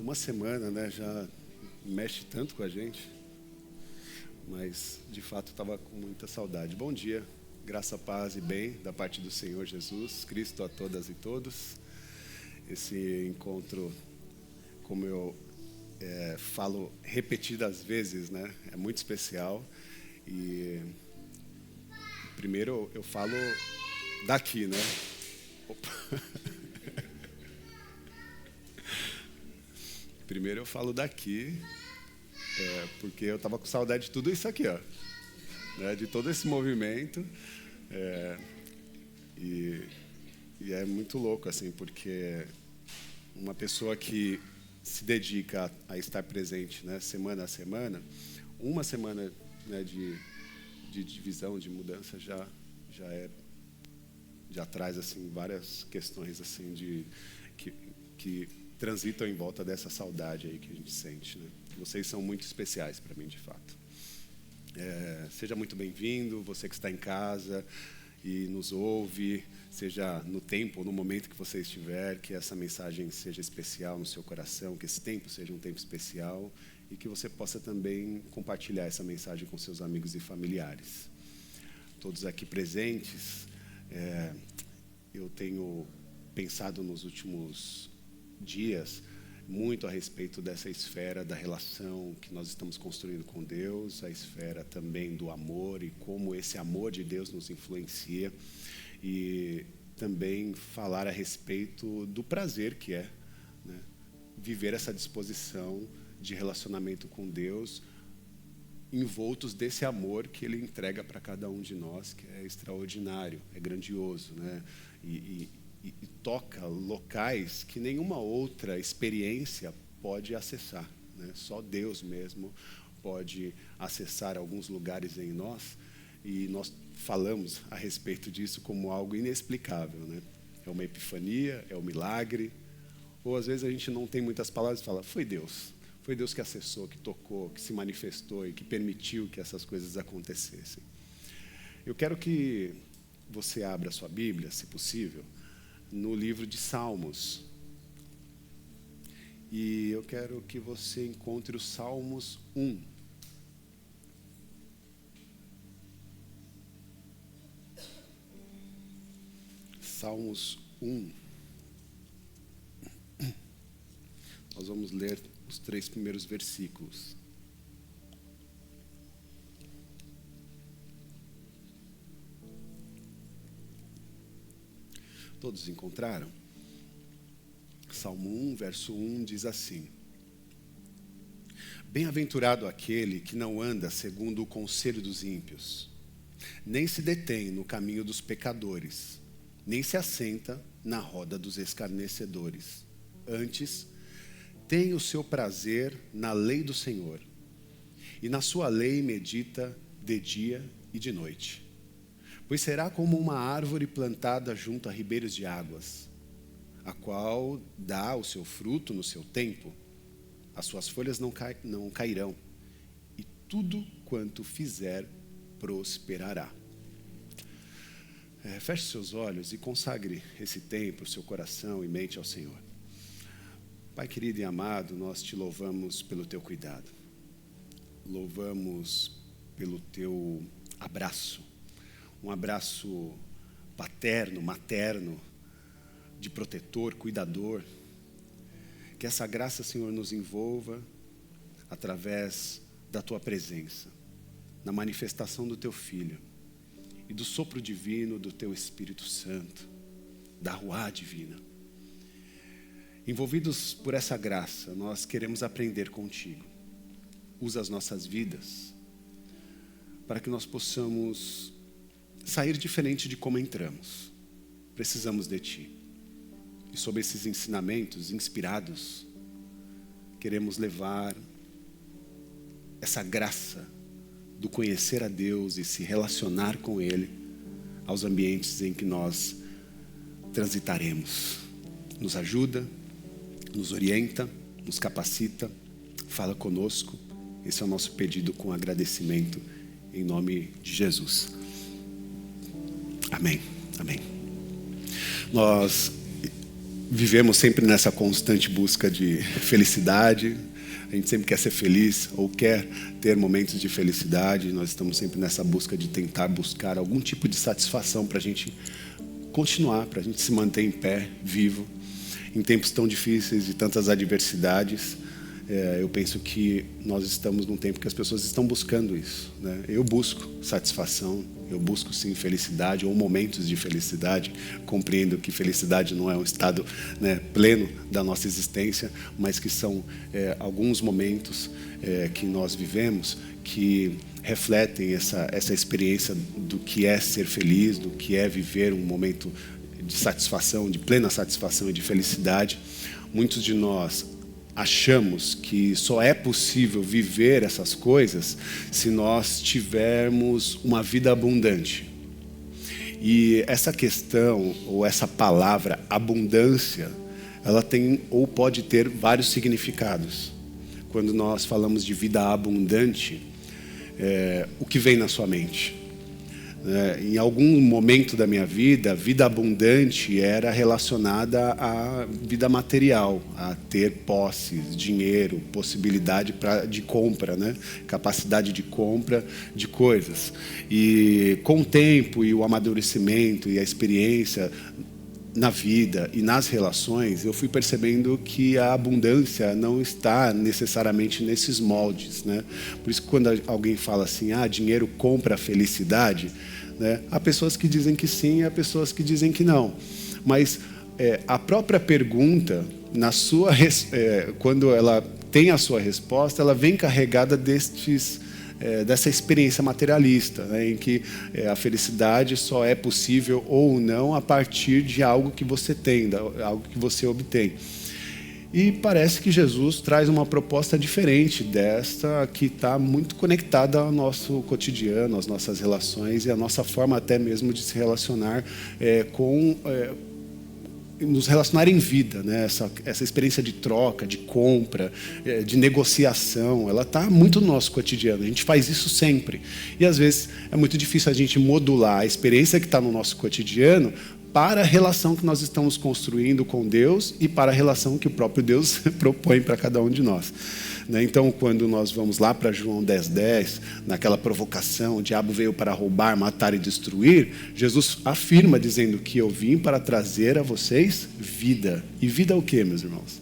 uma semana, né, já mexe tanto com a gente, mas de fato estava com muita saudade. Bom dia, graça, paz e bem da parte do Senhor Jesus Cristo a todas e todos. Esse encontro, como eu falo repetidas vezes, né, é muito especial. E primeiro eu falo daqui, né? Opa. Primeiro eu falo daqui, porque eu estava com saudade de tudo isso aqui, ó, né, de todo esse movimento. E é muito louco, assim, porque uma pessoa que se dedica a estar presente, né, semana a semana, uma semana, né, de divisão, de mudança, já traz assim várias questões assim que transitam em volta dessa saudade aí que a gente sente, né? Vocês são muito especiais para mim, de fato. Seja muito bem-vindo, você que está em casa e nos ouve, seja no tempo ou no momento que você estiver, que essa mensagem seja especial no seu coração, que esse tempo seja um tempo especial e que você possa também compartilhar essa mensagem com seus amigos e familiares. Todos aqui presentes, eu tenho pensado nos últimos dias muito a respeito dessa esfera da relação que nós estamos construindo com Deus, a esfera também do amor e como esse amor de Deus nos influencia, e também falar a respeito do prazer que é, né, viver essa disposição de relacionamento com Deus, envoltos desse amor que Ele entrega para cada um de nós, que é extraordinário, é grandioso, né? E toca locais que nenhuma outra experiência pode acessar, né? Só Deus mesmo pode acessar alguns lugares em nós, e nós falamos a respeito disso como algo inexplicável, né? É uma epifania, é um milagre, ou às vezes a gente não tem muitas palavras e fala, foi Deus que acessou, que tocou, que se manifestou e que permitiu que essas coisas acontecessem. Eu quero que você abra a sua Bíblia, se possível, no livro de Salmos. E eu quero que você encontre o Salmos 1. Salmos 1. Nós vamos ler os 3 primeiros versículos. Todos encontraram? Salmo 1, verso 1 diz assim: Bem-aventurado aquele que não anda segundo o conselho dos ímpios, nem se detém no caminho dos pecadores, nem se assenta na roda dos escarnecedores. Antes, tem o seu prazer na lei do Senhor, e na sua lei medita de dia e de noite. Pois será como uma árvore plantada junto a ribeiros de águas, a qual dá o seu fruto no seu tempo, as suas folhas não cairão, e tudo quanto fizer prosperará. Feche seus olhos e consagre esse tempo, seu coração e mente ao Senhor. Pai querido e amado, nós te louvamos pelo teu cuidado, louvamos pelo teu abraço, um abraço paterno, materno, de protetor, cuidador. Que essa graça, Senhor, nos envolva através da tua presença, na manifestação do teu Filho e do sopro divino do teu Espírito Santo, da Ruá divina. Envolvidos por essa graça, nós queremos aprender contigo. Usa as nossas vidas para que nós possamos sair diferente de como entramos. Precisamos de ti. E sobre esses ensinamentos inspirados, queremos levar essa graça do conhecer a Deus e se relacionar com Ele aos ambientes em que nós transitaremos. Nos ajuda, nos orienta, nos capacita, fala conosco. Esse é o nosso pedido com agradecimento, em nome de Jesus. Amém. Amém. Nós vivemos sempre nessa constante busca de felicidade. A gente sempre quer ser feliz ou quer ter momentos de felicidade. Nós estamos sempre nessa busca de tentar buscar algum tipo de satisfação para a gente continuar, para a gente se manter em pé, vivo. Em tempos tão difíceis, de tantas adversidades, eu penso que nós estamos num tempo que as pessoas estão buscando isso, né? Eu busco satisfação, eu busco sim felicidade ou momentos de felicidade. Compreendo que felicidade não é um estado, né, pleno da nossa existência, mas que são alguns momentos que nós vivemos que refletem essa experiência do que é ser feliz, do que é viver um momento de satisfação, de plena satisfação e de felicidade. Muitos de nós achamos que só é possível viver essas coisas se nós tivermos uma vida abundante. E essa questão, ou essa palavra abundância, ela tem ou pode ter vários significados. Quando nós falamos de vida abundante, o que vem na sua mente? Em algum momento da minha vida, a vida abundante era relacionada à vida material, a ter posses, dinheiro, possibilidade de compra, né? Capacidade de compra de coisas. E com o tempo e o amadurecimento e a experiência na vida e nas relações, eu fui percebendo que a abundância não está necessariamente nesses moldes, né? Por isso que quando alguém fala assim, dinheiro compra a felicidade, né? Há pessoas que dizem que sim, há pessoas que dizem que não. Mas a própria pergunta, quando ela tem a sua resposta, ela vem carregada dessa experiência materialista, né, em que a felicidade só é possível ou não a partir de algo que você tem, algo que você obtém. E parece que Jesus traz uma proposta diferente desta, que está muito conectada ao nosso cotidiano, às nossas relações e à nossa forma até mesmo de se relacionar nos relacionar em vida, né? Essa experiência de troca, de compra, de negociação, ela está muito no nosso cotidiano. A gente faz isso sempre. E às vezes é muito difícil a gente modular a experiência que está no nosso cotidiano para a relação que nós estamos construindo com Deus e para a relação que o próprio Deus propõe para cada um de nós. Então, quando nós vamos lá para João 10:10, naquela provocação, o diabo veio para roubar, matar e destruir, Jesus afirma dizendo que eu vim para trazer a vocês vida. E vida o quê, meus irmãos?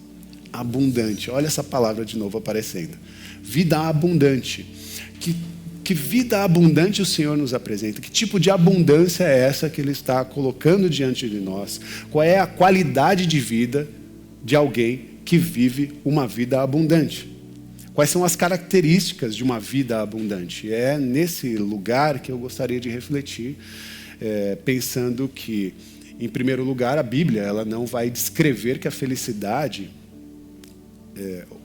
Abundante. Olha essa palavra de novo aparecendo. Vida abundante. Que vida abundante o Senhor nos apresenta? Que tipo de abundância é essa que Ele está colocando diante de nós? Qual é a qualidade de vida de alguém que vive uma vida abundante? Quais são as características de uma vida abundante? É nesse lugar que eu gostaria de refletir, pensando que, em primeiro lugar, a Bíblia ela não vai descrever que a felicidade,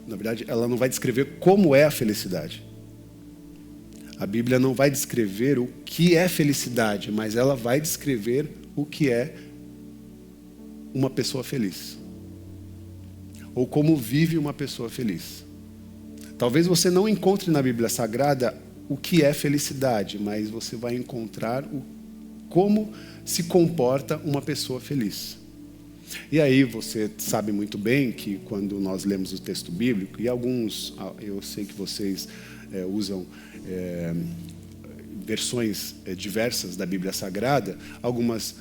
na verdade, ela não vai descrever como é a felicidade. A Bíblia não vai descrever o que é felicidade, mas ela vai descrever o que é uma pessoa feliz. Ou como vive uma pessoa feliz. Talvez você não encontre na Bíblia Sagrada o que é felicidade, mas você vai encontrar como se comporta uma pessoa feliz. E aí você sabe muito bem que quando nós lemos o texto bíblico, e alguns, eu sei que vocês usam versões diversas da Bíblia Sagrada, algumas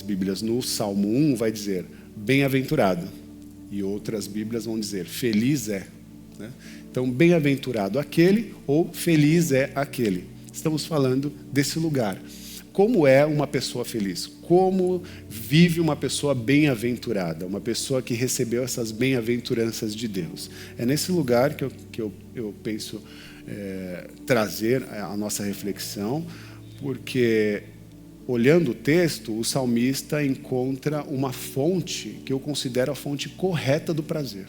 Bíblias no Salmo 1 vai dizer bem-aventurado, e outras Bíblias vão dizer feliz é, né? Então, bem-aventurado aquele ou feliz é aquele. Estamos falando desse lugar. Como é uma pessoa feliz? Como vive uma pessoa bem-aventurada? Uma pessoa que recebeu essas bem-aventuranças de Deus. É nesse lugar que eu penso trazer a nossa reflexão, porque, olhando o texto, o salmista encontra uma fonte que eu considero a fonte correta do prazer.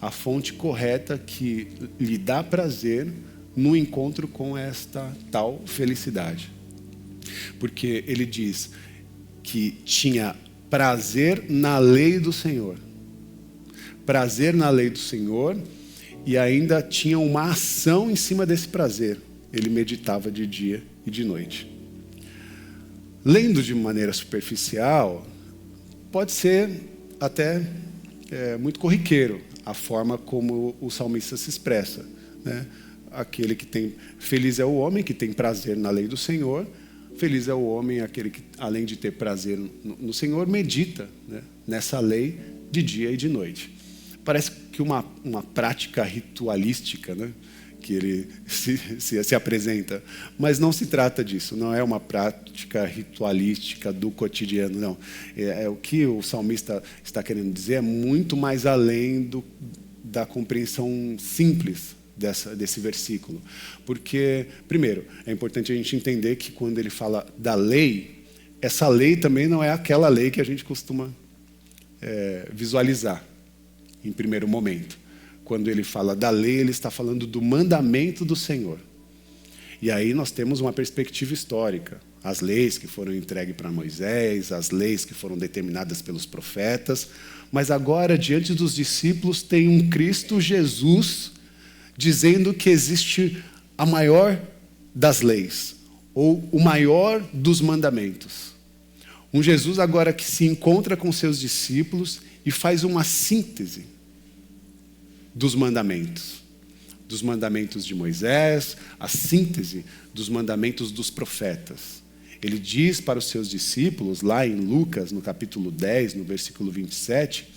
A fonte correta que lhe dá prazer no encontro com esta tal felicidade. Porque ele diz que tinha prazer na lei do Senhor. Prazer na lei do Senhor e ainda tinha uma ação em cima desse prazer. Ele meditava de dia e de noite. Lendo de maneira superficial, pode ser até muito corriqueiro a forma como o salmista se expressa, né? Aquele que tem, feliz é o homem que tem prazer na lei do Senhor, feliz é o homem aquele que, além de ter prazer no Senhor, medita, né, nessa lei de dia e de noite. Parece que uma prática ritualística, né, que ele se apresenta, mas não se trata disso, não é uma prática ritualística do cotidiano, não. O que o salmista está querendo dizer é muito mais além da compreensão simples desse versículo. Porque, primeiro, é importante a gente entender que quando ele fala da lei, essa lei também não é aquela lei que a gente costuma visualizar em primeiro momento. Quando ele fala da lei, ele está falando do mandamento do Senhor. E aí nós temos uma perspectiva histórica. As leis que foram entregues para Moisés, as leis que foram determinadas pelos profetas. Mas agora, diante dos discípulos, tem um Cristo Jesus dizendo que existe a maior das leis, ou o maior dos mandamentos. Um Jesus agora que se encontra com seus discípulos e faz uma síntese dos mandamentos de Moisés, a síntese dos mandamentos dos profetas. Ele diz para os seus discípulos, lá em Lucas, no capítulo 10, no versículo 27,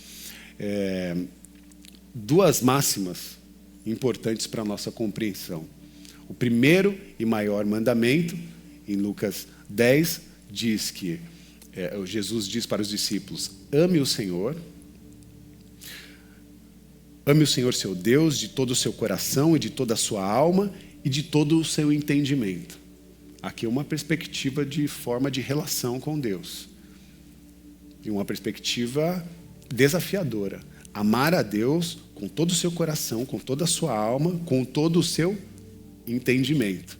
duas máximas importantes para a nossa compreensão. O primeiro e maior mandamento, em Lucas 10, diz que Jesus diz para os discípulos: ame o Senhor seu Deus de todo o seu coração e de toda a sua alma e de todo o seu entendimento. Aqui é uma perspectiva de forma de relação com Deus. E uma perspectiva desafiadora. Amar a Deus com todo o seu coração, com toda a sua alma, com todo o seu entendimento.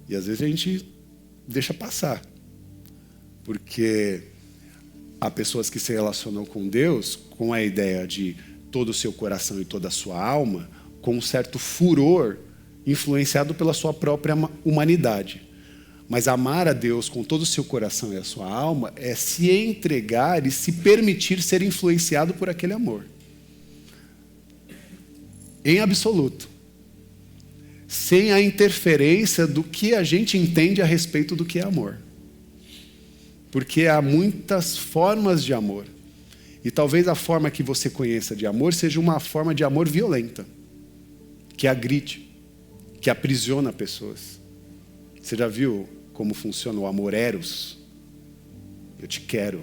E às vezes a gente deixa passar. Porque há pessoas que se relacionam com Deus com a ideia de todo o seu coração e toda a sua alma, com um certo furor, influenciado pela sua própria humanidade. Mas amar a Deus com todo o seu coração e a sua alma é se entregar e se permitir ser influenciado por aquele amor. Em absoluto. Sem a interferência do que a gente entende a respeito do que é amor. Porque há muitas formas de amor. E talvez a forma que você conheça de amor seja uma forma de amor violenta, que agride, que aprisiona pessoas. Você já viu como funciona o amor eros? Eu te quero.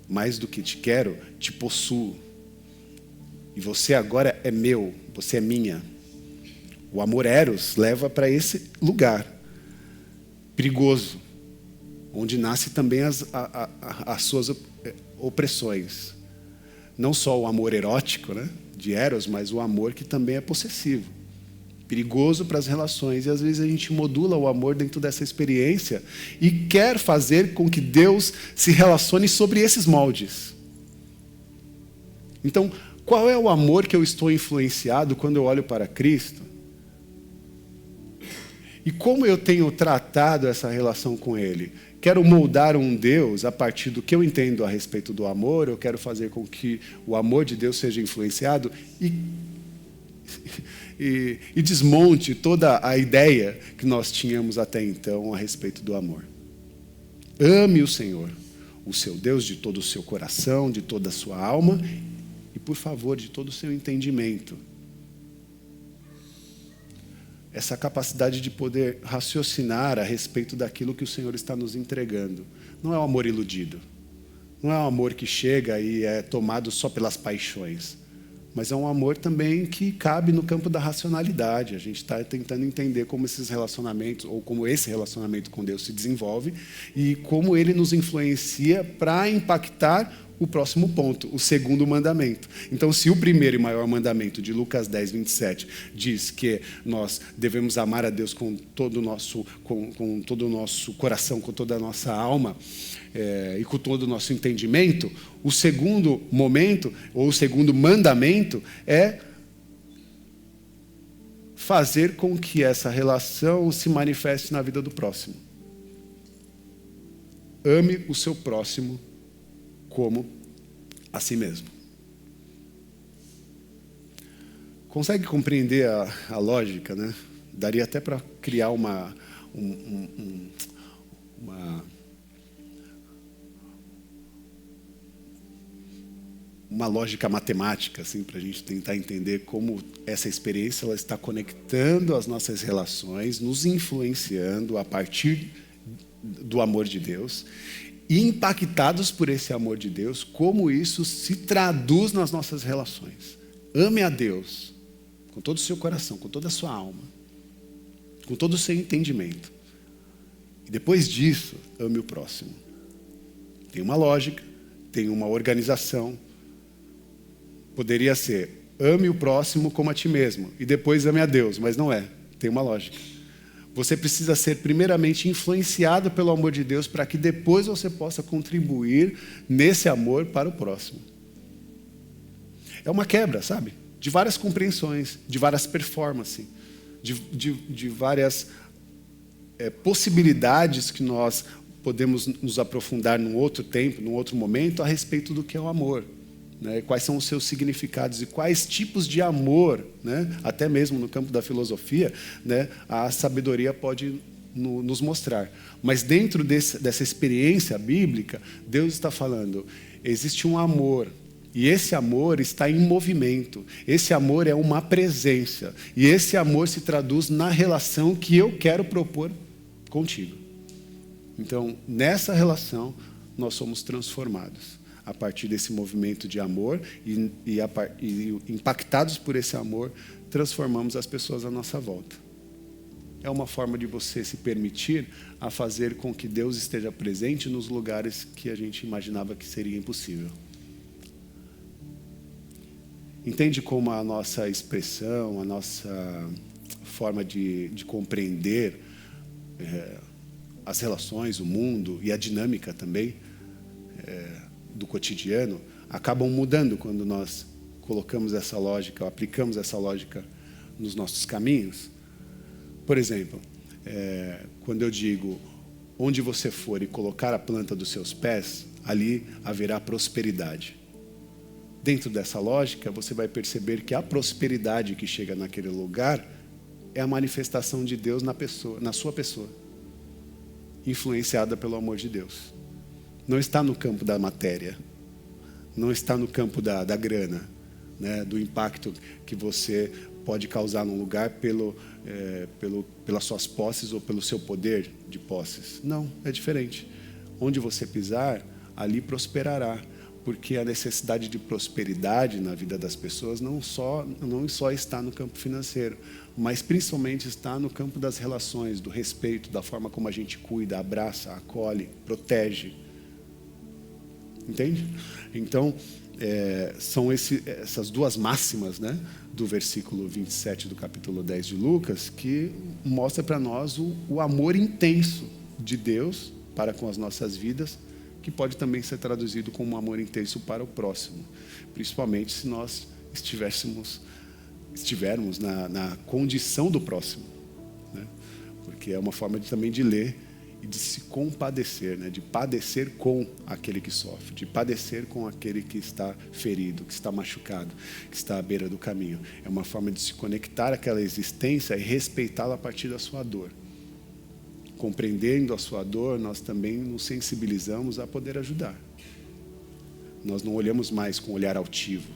Mais do que te quero, te possuo. E você agora é meu, você é minha. O amor eros leva para esse lugar perigoso, onde nasce também as suas opressões. Não só o amor erótico, né, de eros, mas o amor que também é possessivo. Perigoso para as relações. E às vezes a gente modula o amor dentro dessa experiência e quer fazer com que Deus se relacione sobre esses moldes. Então, qual é o amor que eu estou influenciado quando eu olho para Cristo? E como eu tenho tratado essa relação com Ele? Quero moldar um Deus a partir do que eu entendo a respeito do amor, eu quero fazer com que o amor de Deus seja influenciado e desmonte toda a ideia que nós tínhamos até então a respeito do amor. Ame o Senhor, o seu Deus, de todo o seu coração, de toda a sua alma e, por favor, de todo o seu entendimento. Essa capacidade de poder raciocinar a respeito daquilo que o Senhor está nos entregando. Não é um amor iludido. Não é um amor que chega e é tomado só pelas paixões. Mas é um amor também que cabe no campo da racionalidade. A gente está tentando entender como esses relacionamentos, ou como esse relacionamento com Deus se desenvolve e como ele nos influencia para impactar o próximo ponto, o segundo mandamento. Então, se o primeiro e maior mandamento de Lucas 10, 27 diz que nós devemos amar a Deus com todo o nosso coração, com toda a nossa alma e com todo o nosso entendimento, o segundo momento, ou o segundo mandamento, é fazer com que essa relação se manifeste na vida do próximo. ame o seu próximo como a si mesmo. Consegue compreender a lógica, né? Daria até para criar uma lógica matemática, assim, para a gente tentar entender como essa experiência ela está conectando as nossas relações, nos influenciando a partir do amor de Deus, e impactados por esse amor de Deus, como isso se traduz nas nossas relações. Ame a Deus com todo o seu coração, com toda a sua alma, com todo o seu entendimento. E depois disso, ame o próximo. Tem uma lógica, tem uma organização. Poderia ser, ame o próximo como a ti mesmo, e depois ame a Deus, mas não é. Tem uma lógica. Você precisa ser primeiramente influenciado pelo amor de Deus para que depois você possa contribuir nesse amor para o próximo. É uma quebra, sabe? De várias compreensões, de várias performances, de várias possibilidades que nós podemos nos aprofundar num outro tempo, num outro momento, a respeito do que é o amor. Né? Quais são os seus significados e quais tipos de amor, né? Até mesmo no campo da filosofia, né? A sabedoria pode nos mostrar. Mas dentro dessa experiência bíblica, Deus está falando, existe um amor, e esse amor está em movimento, esse amor é uma presença, e esse amor se traduz na relação que eu quero propor contigo. Então, nessa relação, nós somos transformados a partir desse movimento de amor e impactados por esse amor, transformamos as pessoas à nossa volta. É uma forma de você se permitir a fazer com que Deus esteja presente nos lugares que a gente imaginava que seria impossível. Entende como a nossa expressão, a nossa forma de compreender as relações, o mundo e a dinâmica também do cotidiano acabam mudando quando nós colocamos essa lógica, ou aplicamos essa lógica nos nossos caminhos? Por exemplo, quando eu digo, onde você for e colocar a planta dos seus pés, ali haverá prosperidade. Dentro dessa lógica, você vai perceber que a prosperidade que chega naquele lugar é a manifestação de Deus na sua pessoa, influenciada pelo amor de Deus. Não está no campo da matéria, não está no campo da grana, né, do impacto que você pode causar num lugar pelas suas posses ou pelo seu poder de posses. Não, é diferente. Onde você pisar, ali prosperará. Porque a necessidade de prosperidade na vida das pessoas não só está no campo financeiro, mas principalmente está no campo das relações, do respeito, da forma como a gente cuida, abraça, acolhe, protege. Entende? Então, são essas duas máximas, né, do versículo 27 do capítulo 10 de Lucas, que mostra para nós o amor intenso de Deus para com as nossas vidas, que pode também ser traduzido como um amor intenso para o próximo, principalmente se nós estivermos na condição do próximo, né? Porque é uma forma também de ler e de se compadecer, né? De padecer com aquele que sofre, de padecer com aquele que está ferido, que está machucado, que está à beira do caminho. É uma forma de se conectar àquela existência e respeitá-la a partir da sua dor. Compreendendo a sua dor, nós também nos sensibilizamos a poder ajudar. Nós não olhamos mais com um olhar altivo,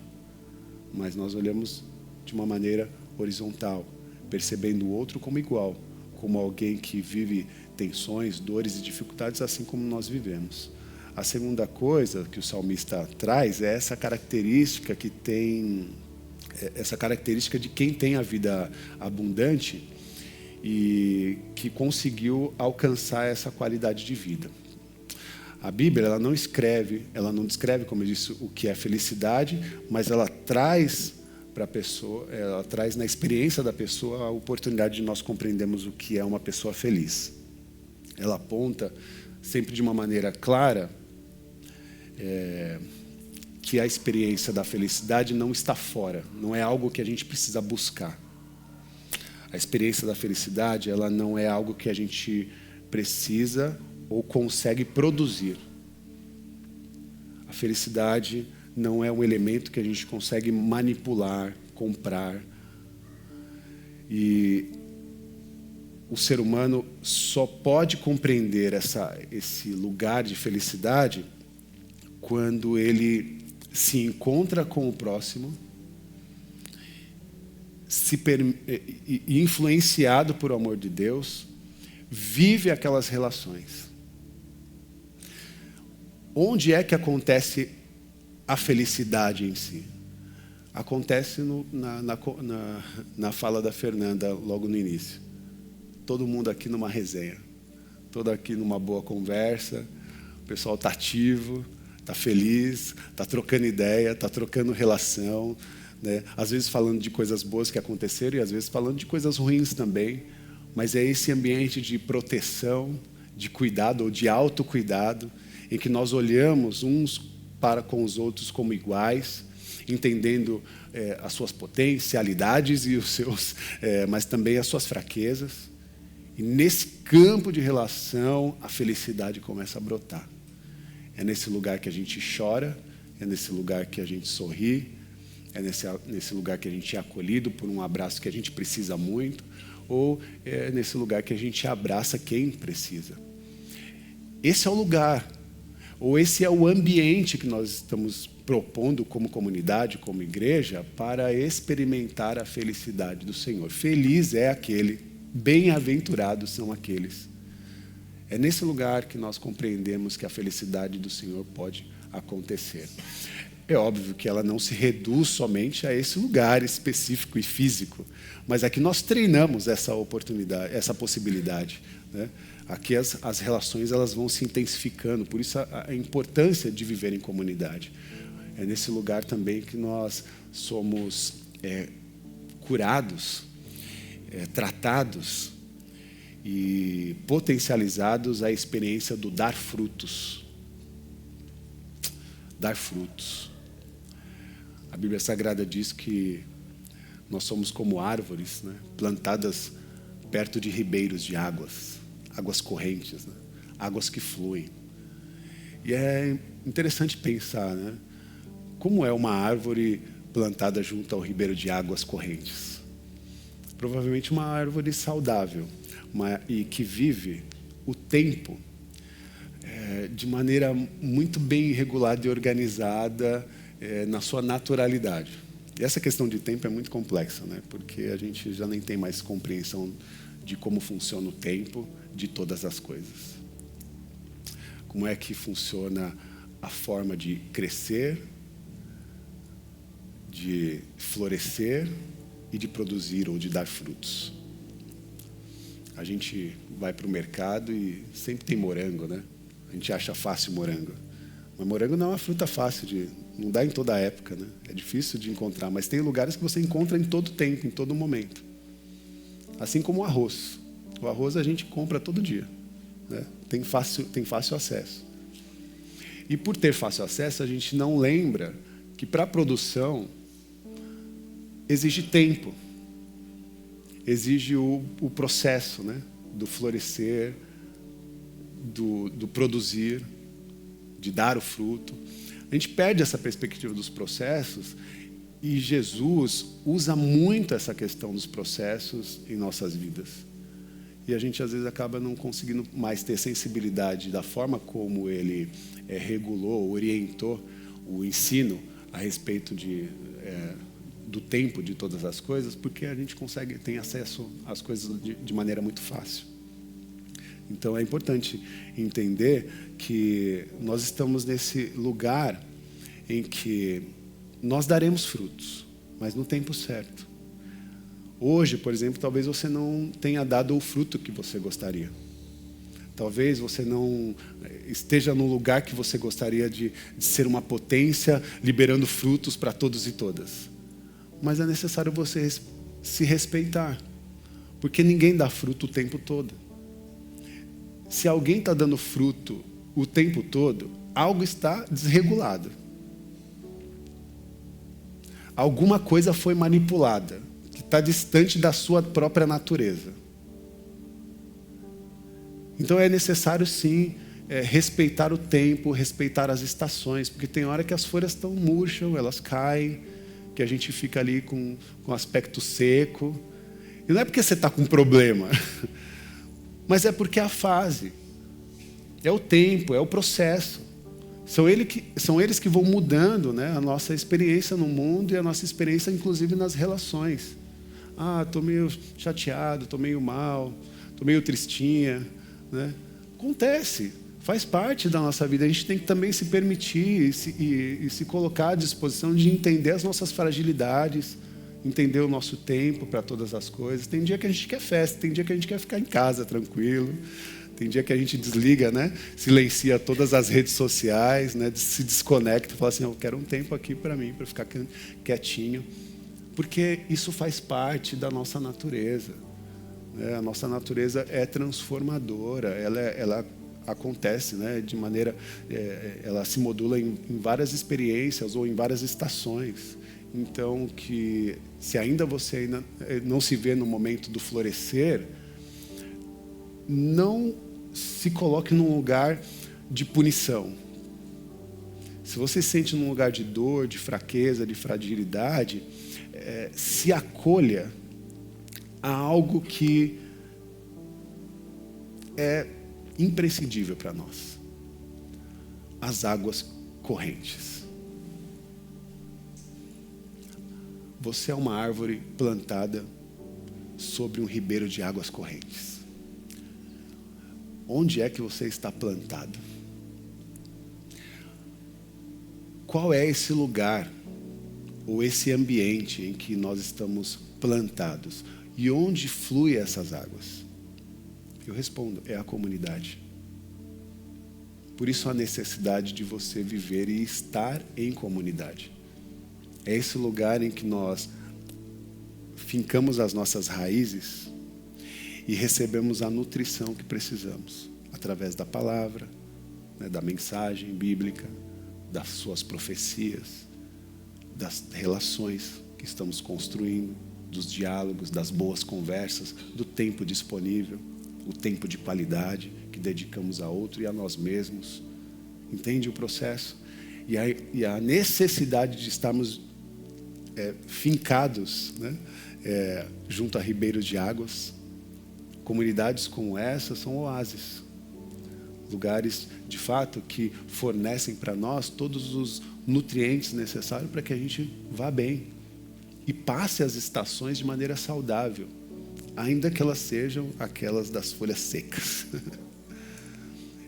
mas nós olhamos de uma maneira horizontal, percebendo o outro como igual, como alguém que vive tensões, dores e dificuldades, assim como nós vivemos. A segunda coisa que o salmista traz é essa característica de quem tem a vida abundante e que conseguiu alcançar essa qualidade de vida. A Bíblia ela não descreve, como eu disse, o que é felicidade, mas ela traz para a pessoa, ela traz na experiência da pessoa a oportunidade de nós compreendermos o que é uma pessoa feliz. Ela aponta sempre de uma maneira clara que a experiência da felicidade não está fora, não é algo que a gente precisa buscar. A experiência da felicidade, ela não é algo que a gente precisa ou consegue produzir. A felicidade não é um elemento que a gente consegue manipular, comprar. E o ser humano só pode compreender esse lugar de felicidade quando ele se encontra com o próximo, influenciado por o amor de Deus, vive aquelas relações. Onde é que acontece a felicidade em si? Acontece na fala da Fernanda logo no início. Todo mundo aqui numa resenha, todo aqui numa boa conversa, o pessoal está ativo, está feliz, está trocando ideia, está trocando relação, né? Às vezes falando de coisas boas que aconteceram e às vezes falando de coisas ruins também, mas é esse ambiente de proteção, de cuidado ou de autocuidado, em que nós olhamos uns para com os outros como iguais, entendendo as suas potencialidades e mas também as suas fraquezas. E nesse campo de relação, a felicidade começa a brotar. É nesse lugar que a gente chora, é nesse lugar que a gente sorri, é nesse lugar que a gente é acolhido por um abraço que a gente precisa muito, ou é nesse lugar que a gente abraça quem precisa. Esse é o lugar, ou esse é o ambiente que nós estamos propondo como comunidade, como igreja, para experimentar a felicidade do Senhor. Feliz é aquele, bem-aventurados são aqueles. É nesse lugar que nós compreendemos que a felicidade do Senhor pode acontecer. É óbvio que ela não se reduz somente a esse lugar específico e físico, mas aqui nós treinamos essa oportunidade, essa possibilidade, né? Aqui as relações elas vão se intensificando, por isso a importância de viver em comunidade. É nesse lugar também que nós somos curados, tratados e potencializados à experiência do dar frutos. Dar frutos. A Bíblia Sagrada diz que nós somos como árvores, né, plantadas perto de ribeiros de águas correntes, né, águas que fluem. E é interessante pensar, né, como é uma árvore plantada junto ao ribeiro de águas correntes. Provavelmente uma árvore saudável, e que vive o tempo de maneira muito bem regulada e organizada na sua naturalidade. E essa questão de tempo é muito complexa, né? Porque a gente já nem tem mais compreensão de como funciona o tempo de todas as coisas. Como é que funciona a forma de crescer, de florescer e de produzir ou de dar frutos. A gente vai para o mercado e sempre tem morango, né? A gente acha fácil morango. Mas morango não é uma fruta fácil, não dá em toda a época, né? É difícil de encontrar, mas tem lugares que você encontra em todo tempo, em todo momento. Assim como o arroz. O arroz a gente compra todo dia, né? Tem fácil acesso. E por ter fácil acesso, a gente não lembra que para a produção exige tempo. Exige o processo, né? Do florescer, do produzir, de dar o fruto. A gente perde essa perspectiva dos processos e Jesus usa muito essa questão dos processos em nossas vidas. E a gente, às vezes, acaba não conseguindo mais ter sensibilidade da forma como ele regulou, orientou o ensino a respeito do tempo de todas as coisas, porque a gente tem acesso às coisas de maneira muito fácil. Então, é importante entender que nós estamos nesse lugar em que nós daremos frutos, mas no tempo certo. Hoje, por exemplo, talvez você não tenha dado o fruto que você gostaria. Talvez você não esteja no lugar que você gostaria de ser uma potência, liberando frutos para todos e todas. Mas é necessário você se respeitar, porque ninguém dá fruto o tempo todo. Se alguém está dando fruto o tempo todo, algo está desregulado. Alguma coisa foi manipulada, que está distante da sua própria natureza. Então é necessário sim respeitar o tempo, respeitar as estações, porque tem hora que as folhas estão murcham, elas caem, que a gente fica ali com aspecto seco. E não é porque você está com problema, mas é porque é a fase, é o tempo, é o processo. São eles que vão mudando, né, a nossa experiência no mundo e a nossa experiência, inclusive, nas relações. Estou meio chateado, estou meio mal, estou meio tristinha, né? Acontece, faz parte da nossa vida. A gente tem que também se permitir e se colocar à disposição de entender as nossas fragilidades, entender o nosso tempo para todas as coisas. Tem dia que a gente quer festa, tem dia que a gente quer ficar em casa tranquilo, tem dia que a gente desliga, né? Silencia todas as redes sociais, né? Se desconecta e fala assim, eu quero um tempo aqui para mim, para ficar quietinho. Porque isso faz parte da nossa natureza. A nossa natureza é transformadora, ela acontece, né, de maneira, ela se modula em várias experiências ou em várias estações. Então, que se ainda você ainda não se vê no momento do florescer, não se coloque num lugar de punição. Se você se sente num lugar de dor, de fraqueza, de fragilidade, se acolha a algo que é imprescindível para nós: as águas correntes. Você é uma árvore plantada sobre um ribeiro de águas correntes. Onde é que você está plantado? Qual é esse lugar ou esse ambiente em que nós estamos plantados? E onde fluem essas águas? Eu respondo, é a comunidade. Por isso a necessidade de você viver e estar em comunidade. É esse lugar em que nós fincamos as nossas raízes e recebemos a nutrição que precisamos, através da palavra, né, da mensagem bíblica, das suas profecias, das relações que estamos construindo, dos diálogos, das boas conversas, do tempo disponível, o tempo de qualidade que dedicamos a outro e a nós mesmos. Entende o processo? E a necessidade de estarmos fincados, né, junto a ribeiros de águas. Comunidades como essa são oásis, lugares de fato que fornecem para nós todos os nutrientes necessários para que a gente vá bem e passe as estações de maneira saudável, ainda que elas sejam aquelas das folhas secas.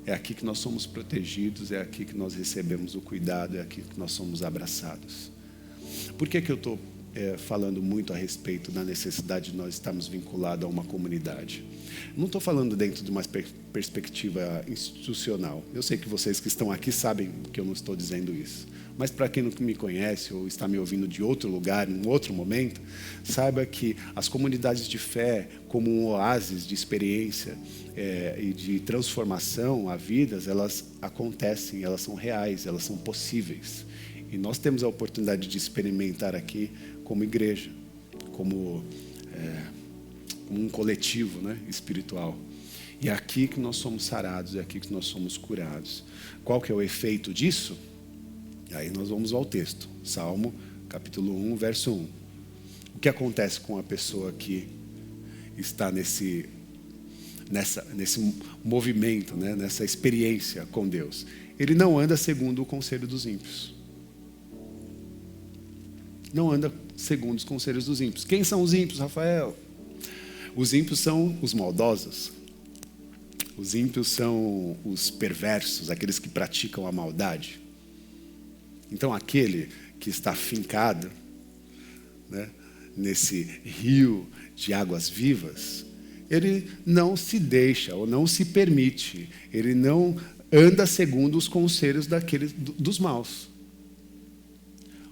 É aqui que nós somos protegidos, é aqui que nós recebemos o cuidado, é aqui que nós somos abraçados. Por que eu estou falando muito a respeito da necessidade de nós estarmos vinculados a uma comunidade? Não estou falando dentro de uma perspectiva institucional. Eu sei que vocês que estão aqui sabem que eu não estou dizendo isso. Mas para quem não me conhece ou está me ouvindo de outro lugar, em outro momento, saiba que as comunidades de fé, como um oásis de experiência e de transformação a vidas, elas acontecem, elas são reais, elas são possíveis. E nós temos a oportunidade de experimentar aqui como igreja, como um coletivo, né, espiritual. E é aqui que nós somos sarados, é aqui que nós somos curados. Qual que é o efeito disso? Aí nós vamos ao texto. Salmo, capítulo 1, verso 1. O que acontece com a pessoa que está nesse movimento, né, nessa experiência com Deus? Ele não anda segundo o conselho dos ímpios. Não anda segundo os conselhos dos ímpios. Quem são os ímpios, Rafael? Os ímpios são os maldosos. Os ímpios são os perversos, aqueles que praticam a maldade. Então, aquele que está fincado, né, nesse rio de águas vivas, ele não se deixa ou não se permite, ele não anda segundo os conselhos dos maus.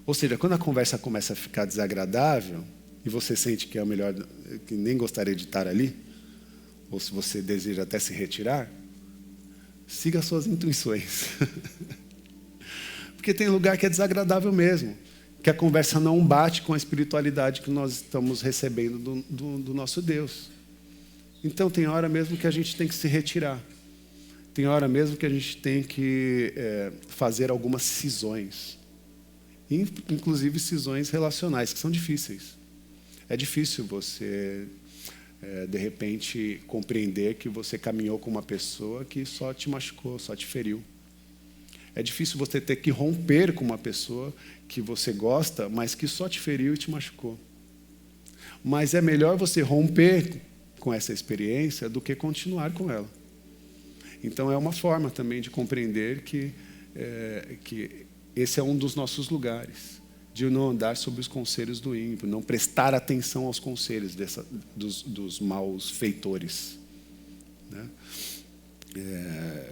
Ou seja, quando a conversa começa a ficar desagradável e você sente que é o melhor, que nem gostaria de estar ali, ou se você deseja até se retirar, siga as suas intuições. Porque tem lugar que é desagradável mesmo, que a conversa não bate com a espiritualidade que nós estamos recebendo do nosso Deus. Então tem hora mesmo que a gente tem que se retirar. Tem hora mesmo que a gente tem que fazer algumas cisões. Inclusive cisões relacionais, que são difíceis. É difícil você, de repente, compreender que você caminhou com uma pessoa que só te machucou, só te feriu. É difícil você ter que romper com uma pessoa que você gosta, mas que só te feriu e te machucou. Mas é melhor você romper com essa experiência do que continuar com ela. Então é uma forma também de compreender que esse é um dos nossos lugares, de não andar sobre os conselhos do ímpio, não prestar atenção aos conselhos dos maus feitores, né?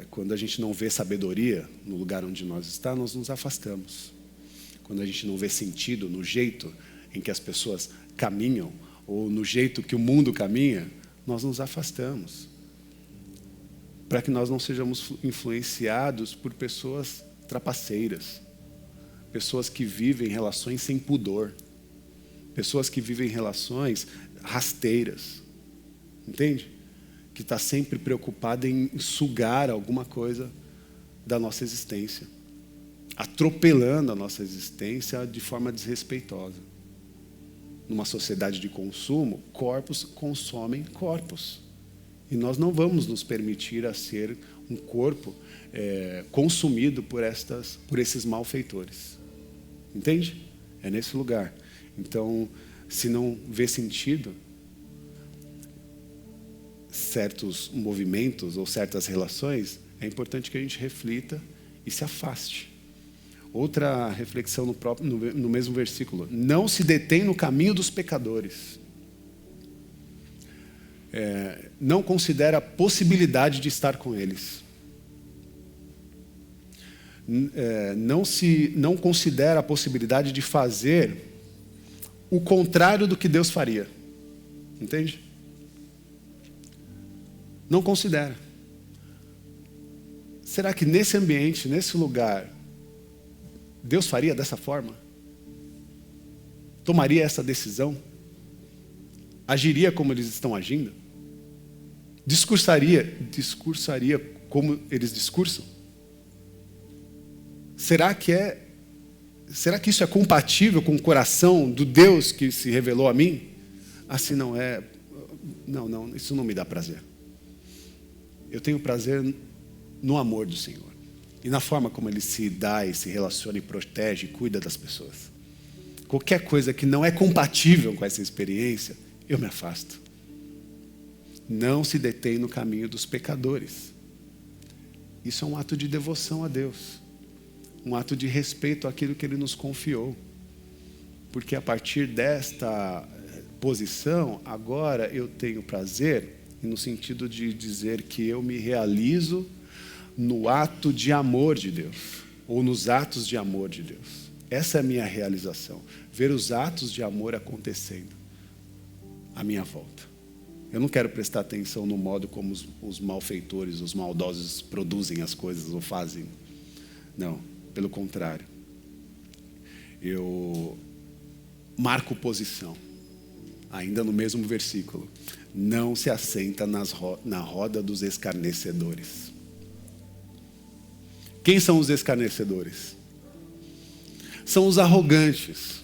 Quando a gente não vê sabedoria no lugar onde nós estamos, nós nos afastamos. Quando a gente não vê sentido no jeito em que as pessoas caminham, ou no jeito que o mundo caminha, nós nos afastamos. Para que nós não sejamos influenciados por pessoas trapaceiras, pessoas que vivem relações sem pudor, pessoas que vivem relações rasteiras, entende? Que está sempre preocupada em sugar alguma coisa da nossa existência, atropelando a nossa existência de forma desrespeitosa. Numa sociedade de consumo, corpos consomem corpos. E nós não vamos nos permitir a ser um corpo consumido por esses malfeitores. Entende? É nesse lugar. Então, se não vê sentido certos movimentos ou certas relações, é importante que a gente reflita e se afaste. Outra reflexão no mesmo versículo. Não se detém no caminho dos pecadores. Não considera a possibilidade de estar com eles. Não considera a possibilidade de fazer o contrário do que Deus faria. Entende? Não considera. Será que nesse ambiente, nesse lugar, Deus faria dessa forma? Tomaria essa decisão? Agiria como eles estão agindo? Discursaria como eles discursam? Será que isso é compatível com o coração do Deus que se revelou a mim? Assim não é. Não, isso não me dá prazer. Eu tenho prazer no amor do Senhor e na forma como Ele se dá e se relaciona e protege e cuida das pessoas. Qualquer coisa que não é compatível com essa experiência, eu me afasto. Não se detém no caminho dos pecadores. Isso é um ato de devoção a Deus, um ato de respeito àquilo que Ele nos confiou, porque a partir desta posição, agora eu tenho prazer, no sentido de dizer que eu me realizo no ato de amor de Deus, ou nos atos de amor de Deus. Essa é a minha realização, ver os atos de amor acontecendo à minha volta. Eu não quero prestar atenção no modo como os malfeitores, os maldosos produzem as coisas ou fazem. Não, pelo contrário. Eu marco posição, ainda no mesmo versículo. Não se assenta na roda dos escarnecedores. Quem são os escarnecedores? São os arrogantes.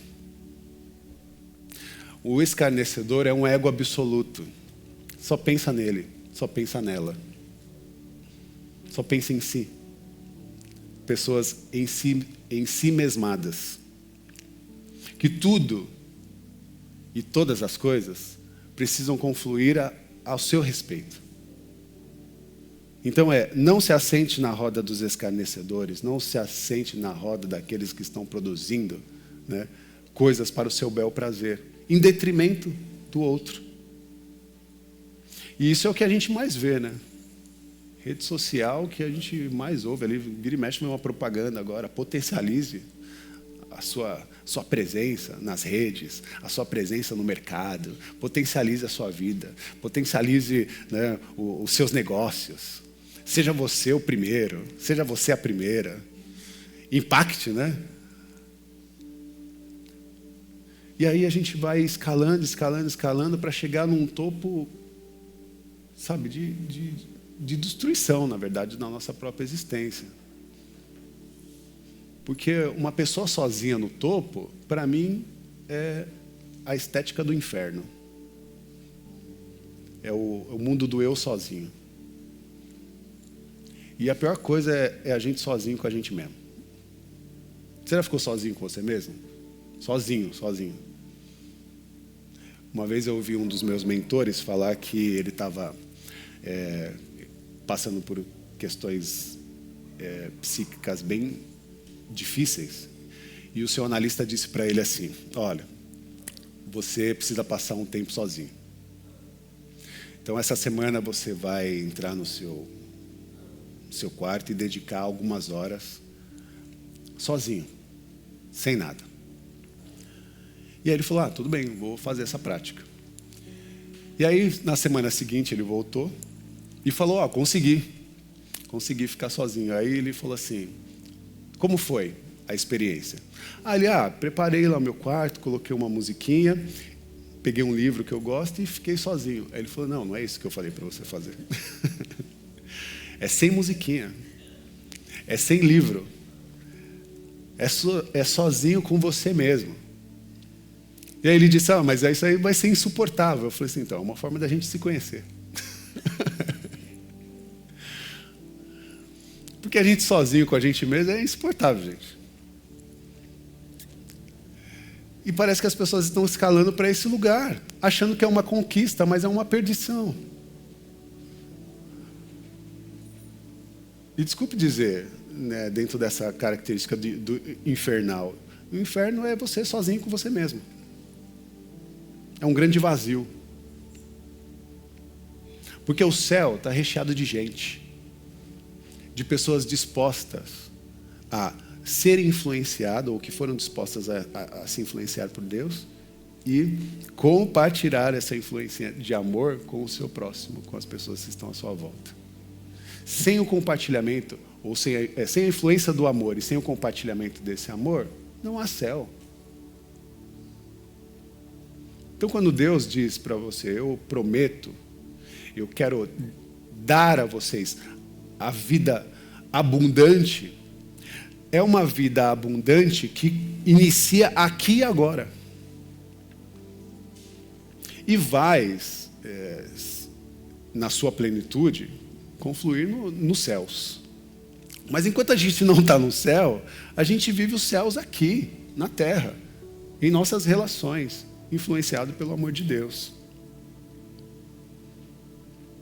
O escarnecedor é um ego absoluto. Só pensa nele, só pensa nela. Só pensa em si. Pessoas em si mesmadas. Que tudo e todas as coisas precisam confluir ao seu respeito. Então não se assente na roda dos escarnecedores, não se assente na roda daqueles que estão produzindo, né, coisas para o seu bel prazer, em detrimento do outro. E isso é o que a gente mais vê, né? Rede social, que a gente mais ouve ali, vira e mexe uma propaganda agora, potencialize a sua presença nas redes, a sua presença no mercado, potencialize a sua vida, potencialize, né, os seus negócios. Seja você o primeiro, seja você a primeira. Impacte, né? E aí a gente vai escalando para chegar num topo sabe, de destruição, na verdade, da nossa própria existência. Porque uma pessoa sozinha no topo, para mim, é a estética do inferno. É o mundo do eu sozinho. E a pior coisa é a gente sozinho com a gente mesmo. Você já ficou sozinho com você mesmo? Sozinho. Uma vez eu ouvi um dos meus mentores falar que ele estava passando por questões psíquicas bem difíceis. E o seu analista disse para ele assim: olha, você precisa passar um tempo sozinho. Então, essa semana você vai entrar no seu quarto e dedicar algumas horas sozinho, sem nada. E aí ele falou: tudo bem, vou fazer essa prática. E aí, na semana seguinte, ele voltou e falou: consegui ficar sozinho. Aí ele falou assim: como foi a experiência? Ele, preparei lá o meu quarto, coloquei uma musiquinha, peguei um livro que eu gosto e fiquei sozinho. Aí ele falou: não é isso que eu falei para você fazer. É sem musiquinha, é sem livro, é sozinho com você mesmo. E aí ele disse: mas isso aí vai ser insuportável. Eu falei assim: então, é uma forma da gente se conhecer. Porque a gente sozinho com a gente mesmo é insuportável, gente. E parece que as pessoas estão escalando para esse lugar, achando que é uma conquista, mas é uma perdição. E desculpe dizer, né, dentro dessa característica do infernal, o inferno é você sozinho com você mesmo. É um grande vazio. Porque o céu está recheado de gente, de pessoas dispostas a ser influenciadas, ou que foram dispostas a se influenciar por Deus, e compartilhar essa influência de amor com o seu próximo, com as pessoas que estão à sua volta. Sem o compartilhamento, ou sem a influência do amor e sem o compartilhamento desse amor, não há céu. Então, quando Deus diz para você: eu prometo, eu quero dar a vocês a vida abundante, é uma vida abundante que inicia aqui e agora. E vai, na sua plenitude, confluir nos céus. Mas enquanto a gente não está no céu, a gente vive os céus aqui, na terra, em nossas relações, influenciado pelo amor de Deus.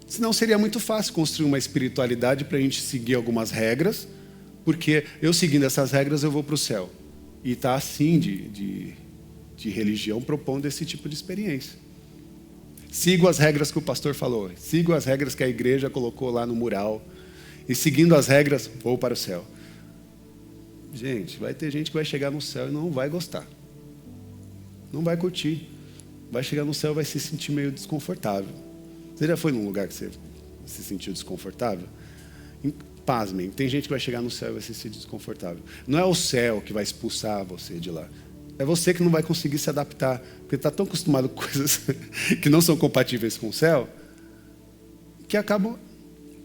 Senão seria muito fácil construir uma espiritualidade para a gente seguir algumas regras, porque eu seguindo essas regras eu vou para o céu. E está assim de religião propondo esse tipo de experiência. Sigo as regras que o pastor falou, sigo as regras que a igreja colocou lá no mural, e seguindo as regras, vou para o céu. Gente, vai ter gente que vai chegar no céu e não vai gostar. Não vai curtir. Vai chegar no céu e vai se sentir meio desconfortável. Você já foi num lugar que você se sentiu desconfortável? Pasmem, tem gente que vai chegar no céu e vai se sentir desconfortável. Não é o céu que vai expulsar você de lá. É você que não vai conseguir se adaptar, porque está tão acostumado com coisas que não são compatíveis com o céu, que acabam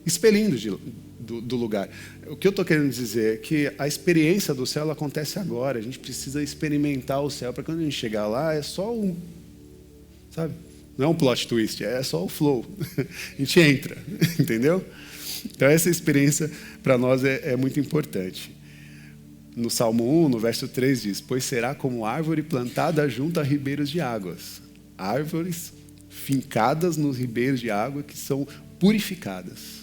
expelindo do lugar. O que eu estou querendo dizer é que a experiência do céu ela acontece agora. A gente precisa experimentar o céu, para quando a gente chegar lá, é só sabe? Não é um plot twist, é só o flow. A gente entra, entendeu? Então essa experiência para nós é muito importante. No Salmo 1, no verso 3 diz: pois será como árvore plantada junto a ribeiros de águas. Árvores fincadas nos ribeiros de água que são purificadas.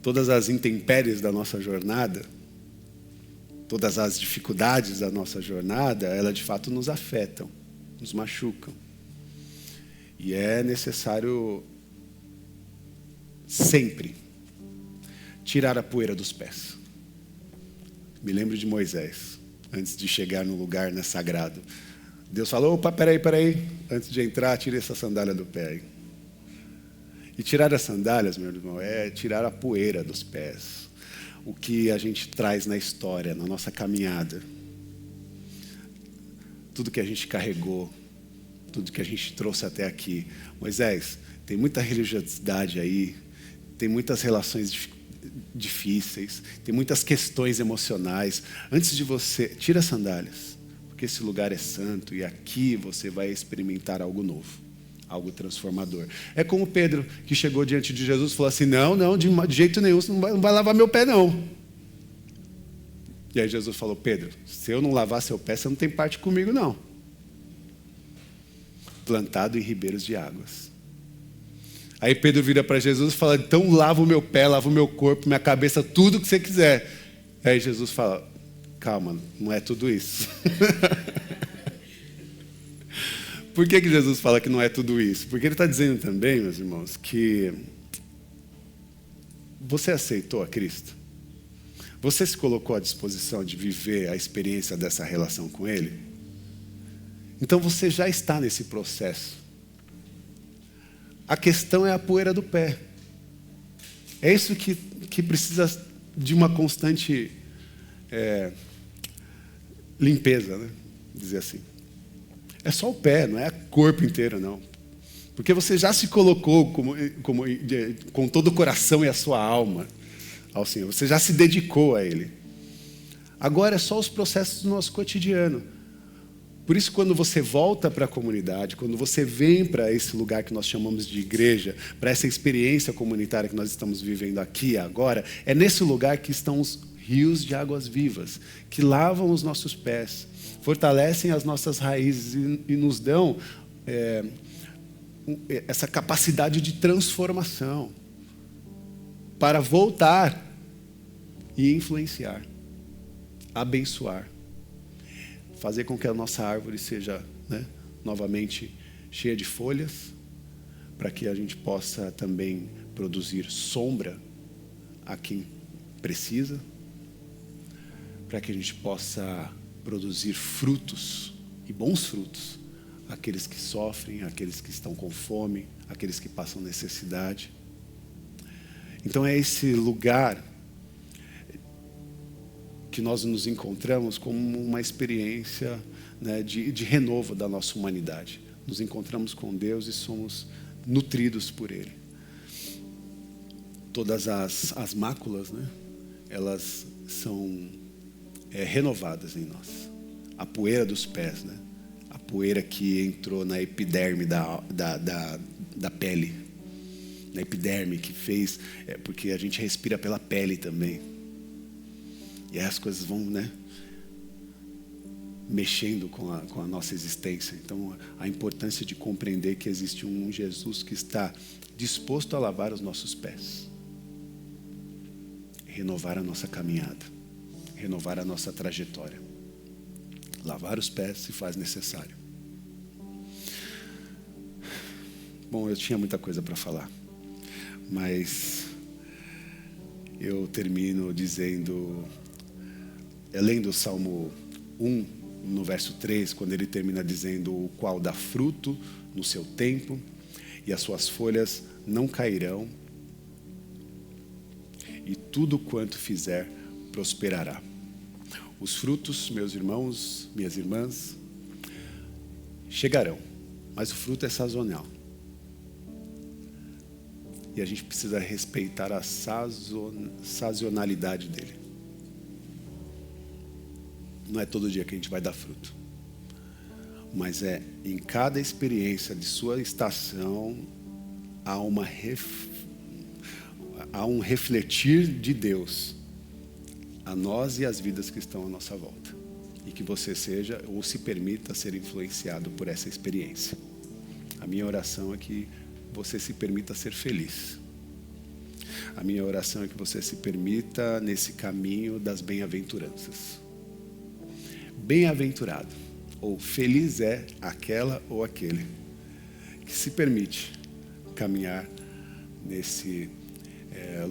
Todas as intempéries da nossa jornada, todas as dificuldades da nossa jornada, elas de fato nos afetam, nos machucam. E é necessário sempre tirar a poeira dos pés. Me lembro de Moisés, antes de chegar no lugar sagrado. Deus falou: opa, peraí, antes de entrar, tire essa sandália do pé aí. E tirar as sandálias, meu irmão, é tirar a poeira dos pés. O que a gente traz na história, na nossa caminhada. Tudo que a gente carregou, tudo que a gente trouxe até aqui. Moisés, tem muita religiosidade aí, tem muitas relações difíceis, tem muitas questões emocionais. Antes de você, tira as sandálias, porque esse lugar é santo e aqui você vai experimentar algo novo, algo transformador. É como Pedro, que chegou diante de Jesus e falou assim, não, de jeito nenhum, você não vai lavar meu pé não. E aí Jesus falou, Pedro, se eu não lavar seu pé, você não tem parte comigo não. Plantado em ribeiros de águas. Aí Pedro vira para Jesus e fala, então lava o meu pé, lava o meu corpo, minha cabeça, tudo que você quiser. Aí Jesus fala, calma, não é tudo isso. Por que Jesus fala que não é tudo isso? Porque ele está dizendo também, meus irmãos, que você aceitou a Cristo? Você se colocou à disposição de viver a experiência dessa relação com Ele? Então você já está nesse processo. A questão é a poeira do pé. É isso que precisa de uma constante limpeza, né? Dizer assim. É só o pé, não é o corpo inteiro, não. Porque você já se colocou com todo o coração e a sua alma ao Senhor. Você já se dedicou a Ele. Agora é só os processos do nosso cotidiano. Por isso, quando você volta para a comunidade, quando você vem para esse lugar que nós chamamos de igreja, para essa experiência comunitária que nós estamos vivendo aqui e agora, é nesse lugar que estão os rios de águas vivas, que lavam os nossos pés, fortalecem as nossas raízes e nos dão essa capacidade de transformação para voltar e influenciar, abençoar, fazer com que a nossa árvore seja, né, novamente cheia de folhas, para que a gente possa também produzir sombra a quem precisa, para que a gente possa produzir frutos, e bons frutos, àqueles que sofrem, àqueles que estão com fome, àqueles que passam necessidade. Então é esse lugar que nós nos encontramos como uma experiência, né, de renovo da nossa humanidade. Nos encontramos com Deus e somos nutridos por Ele. Todas as máculas, né, elas são renovadas em nós. A poeira dos pés, né, a poeira que entrou na epiderme da pele, na epiderme que fez, porque a gente respira pela pele também. E aí as coisas vão, né, mexendo com a nossa existência. Então, a importância de compreender que existe um Jesus que está disposto a lavar os nossos pés, renovar a nossa caminhada, renovar a nossa trajetória. Lavar os pés se faz necessário. Bom, eu tinha muita coisa para falar, mas eu termino dizendo, lendo o Salmo 1, no verso 3, quando ele termina dizendo, o qual dá fruto no seu tempo, e as suas folhas não cairão, e tudo quanto fizer prosperará. Os frutos, meus irmãos, minhas irmãs, chegarão, mas o fruto é sazonal. E a gente precisa respeitar a sazonalidade dele. Não é todo dia que a gente vai dar fruto. Mas em cada experiência de sua estação, há um refletir de Deus a nós e as vidas que estão à nossa volta. E que você seja ou se permita ser influenciado por essa experiência. A minha oração é que você se permita ser feliz. A minha oração é que você se permita nesse caminho das bem-aventuranças. Bem-aventurado, ou feliz é aquela ou aquele que se permite caminhar nesse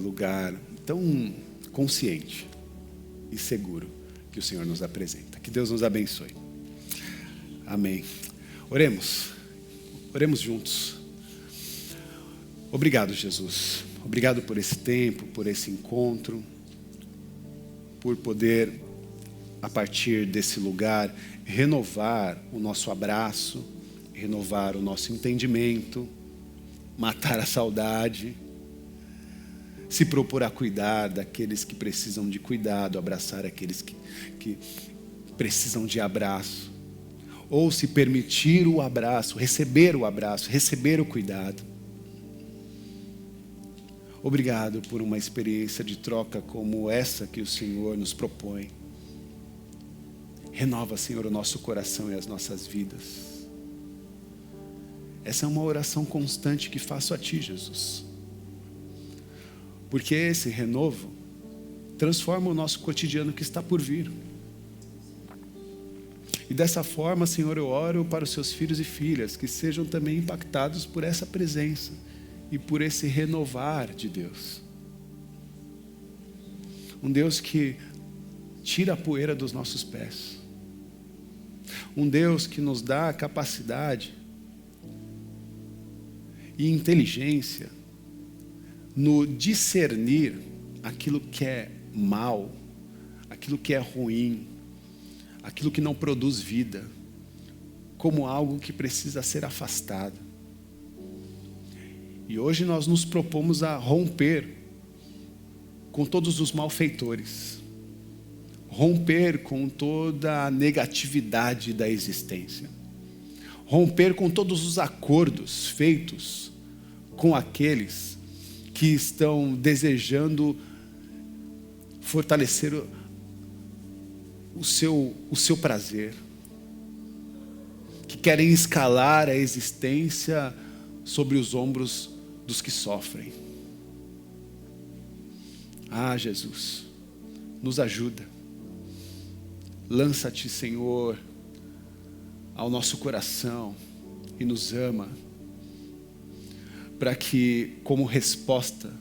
lugar tão consciente e seguro que o Senhor nos apresenta. Que Deus nos abençoe. Amém. Oremos juntos. Obrigado, Jesus. Obrigado por esse tempo, por esse encontro, por poder, a partir desse lugar, renovar o nosso abraço, renovar o nosso entendimento, matar a saudade, se propor a cuidar daqueles que precisam de cuidado, abraçar aqueles que precisam de abraço, ou se permitir o abraço, receber o cuidado. Obrigado por uma experiência de troca como essa que o Senhor nos propõe. Renova, Senhor, o nosso coração e as nossas vidas. Essa é uma oração constante que faço a Ti, Jesus. Porque esse renovo transforma o nosso cotidiano que está por vir. E dessa forma, Senhor, eu oro para os Seus filhos e filhas, que sejam também impactados por essa presença e por esse renovar de Deus. Um Deus que tira a poeira dos nossos pés. Um Deus que nos dá a capacidade e inteligência no discernir aquilo que é mal, aquilo que é ruim, aquilo que não produz vida, como algo que precisa ser afastado. E hoje nós nos propomos a romper com todos os malfeitores, romper com toda a negatividade da existência, romper com todos os acordos feitos com aqueles que estão desejando fortalecer o seu prazer, que querem escalar a existência sobre os ombros dos que sofrem. Ah, Jesus, nos ajuda. Lança-te, Senhor, ao nosso coração e nos ama, para que, como resposta,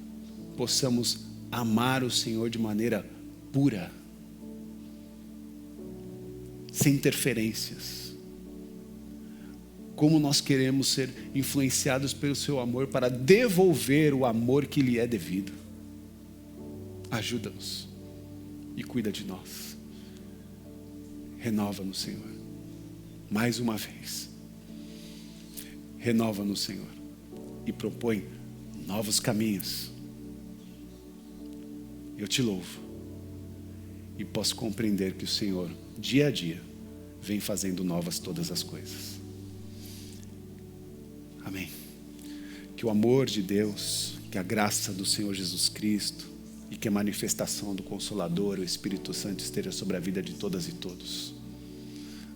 possamos amar o Senhor de maneira pura, sem interferências. Como nós queremos ser influenciados pelo Seu amor para devolver o amor que lhe é devido. Ajuda-nos e cuida de nós. Renova-nos, Senhor, mais uma vez. Renova-nos, Senhor, e propõe novos caminhos. Eu te louvo e posso compreender que o Senhor, dia a dia, vem fazendo novas todas as coisas. Amém. Que o amor de Deus, que a graça do Senhor Jesus Cristo e que a manifestação do Consolador, o Espírito Santo, esteja sobre a vida de todas e todos.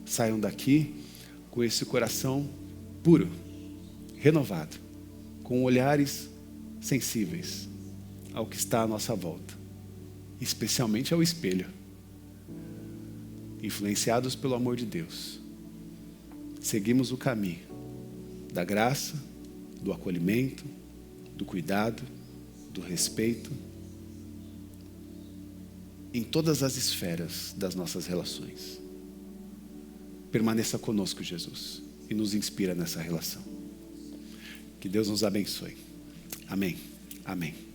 Saiam daqui com esse coração puro, renovado, com olhares sensíveis ao que está à nossa volta, especialmente ao espelho, influenciados pelo amor de Deus. Seguimos o caminho da graça, do acolhimento, do cuidado, do respeito, em todas as esferas das nossas relações. Permaneça conosco, Jesus, e nos inspira nessa relação. Que Deus nos abençoe. Amém. Amém.